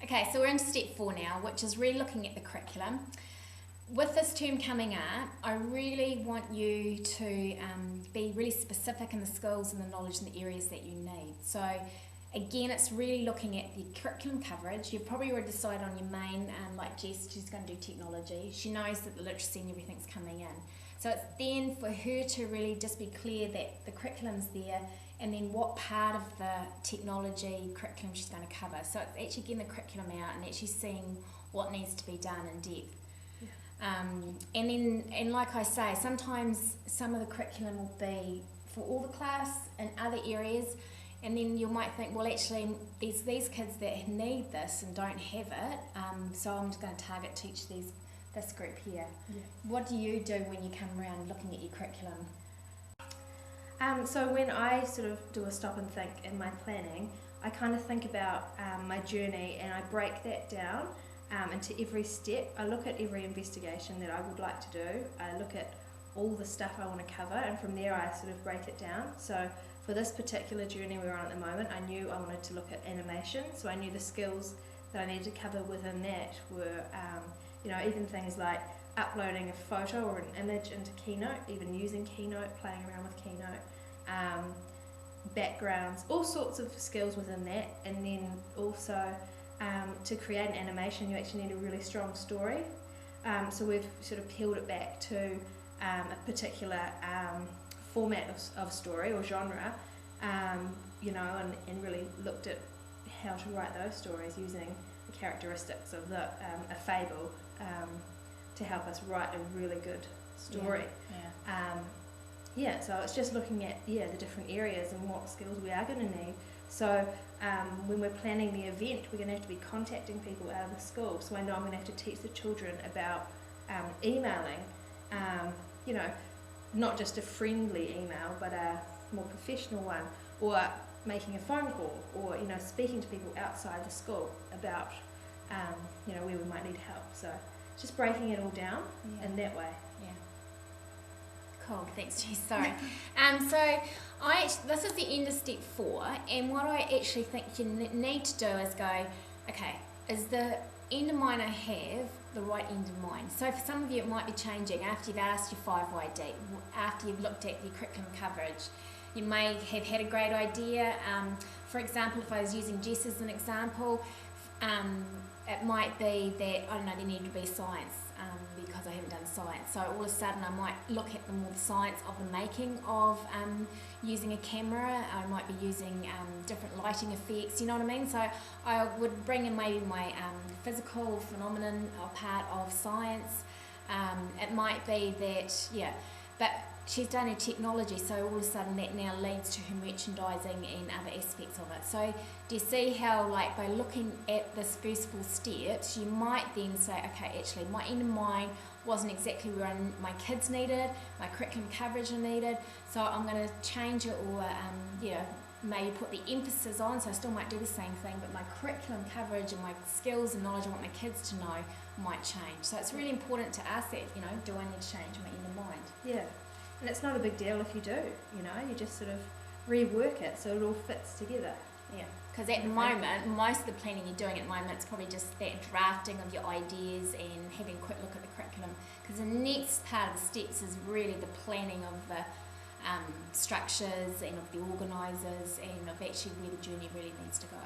Okay, so we're into step 4 now, which is really looking at the curriculum. With this term coming up, I really want you to be really specific in the skills and the knowledge and the areas that you need. So again, it's really looking at the curriculum coverage. You've probably already decided on your main, like Jess, she's going to do technology. She knows that the literacy and everything's coming in. So it's then for her to really just be clear that the curriculum's there and then what part of the technology curriculum she's going to cover. So it's actually getting the curriculum out and actually seeing what needs to be done in depth. And like I say, sometimes some of the curriculum will be for all the class and other areas, and then you might think, well, actually, there's these kids that need this and don't have it, so I'm just going to target teach this group here. Yeah. What do you do when you come around looking at your curriculum? So when I sort of do a stop and think in my planning, I kind of think about my journey and I break that down into every step. I look at every investigation that I would like to do. I look at all the stuff I want to cover, and from there I sort of break it down. So for this particular journey we're on at the moment, I knew I wanted to look at animation, so I knew the skills that I needed to cover within that were, even things like uploading a photo or an image into Keynote, even using Keynote, playing around with Keynote, backgrounds, all sorts of skills within that. And then also to create an animation, you actually need a really strong story. So we've sort of peeled it back to a particular format of story or genre, and really looked at how to write those stories using the characteristics of a fable to help us write a really good story. So it's just looking at the different areas and what skills we are going to need. So when we're planning the event, we're going to have to be contacting people out of the school. So I know I'm going to have to teach the children about emailing, not just a friendly email, but a more professional one, or making a phone call, or speaking to people outside the school about where we might need help. So just breaking it all down in that way. Yeah. Cool, thanks Jess, sorry. This is the end of step 4, and what I actually think you need to do is go, okay, is the end in mind I have the right end in mind? So for some of you it might be changing after you've asked your 5YD, after you've looked at your curriculum coverage. You may have had a great idea. For example, if I was using Jess as an example, it might be that, I don't know, there needed to be science because I haven't done science. So all of a sudden I might look at the more science of the making of using a camera. I might be using different lighting effects, you know what I mean? So I would bring in maybe my physical phenomenon or part of science. It might be that, but she's done her technology, so all of a sudden that now leads to her merchandising and other aspects of it. So do you see how, like, by looking at this first 4 steps, you might then say, okay, actually my end in mind wasn't exactly where my kids needed, my curriculum coverage I needed, so I'm going to change it, or maybe put the emphasis on, so I still might do the same thing, but my curriculum coverage and my skills and knowledge I want my kids to know might change. So it's really important to ask that, do I need to change my end in mind? Yeah. And it's not a big deal if you do, you just sort of rework it so it all fits together. Yeah, because at the moment, most of the planning you're doing at the moment is probably just that drafting of your ideas and having a quick look at the curriculum. Because the next part of the steps is really the planning of the structures and of the organisers and of actually where the journey really needs to go.